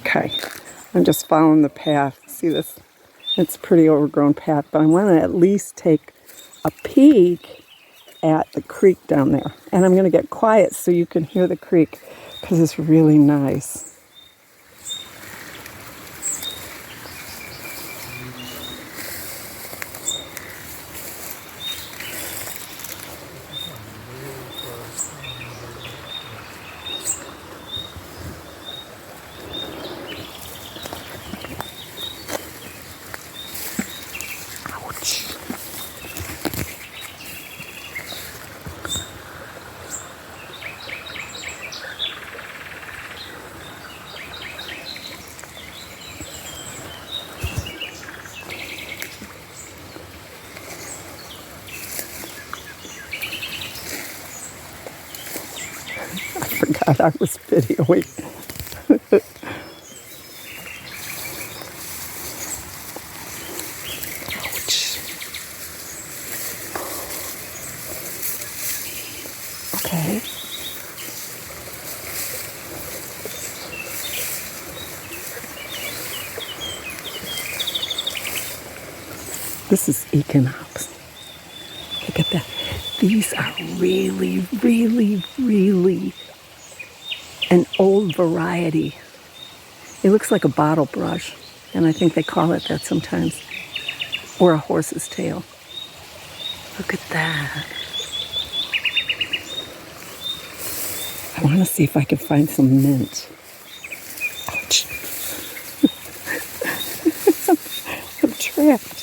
Okay, I'm just following the path. See this? It's a pretty overgrown path, but I want to at least take a peek at the creek down there. And I'm going to get quiet so you can hear the creek because it's really nice. Ouch. I forgot I was videoing. Ouch. Okay. This is equinox. Look at that. These are really, really, really an old variety. It looks like a bottle brush, and I think they call it that sometimes, or a horse's tail. Look at that. I want to see if I can find some mint. Ouch. I'm trapped.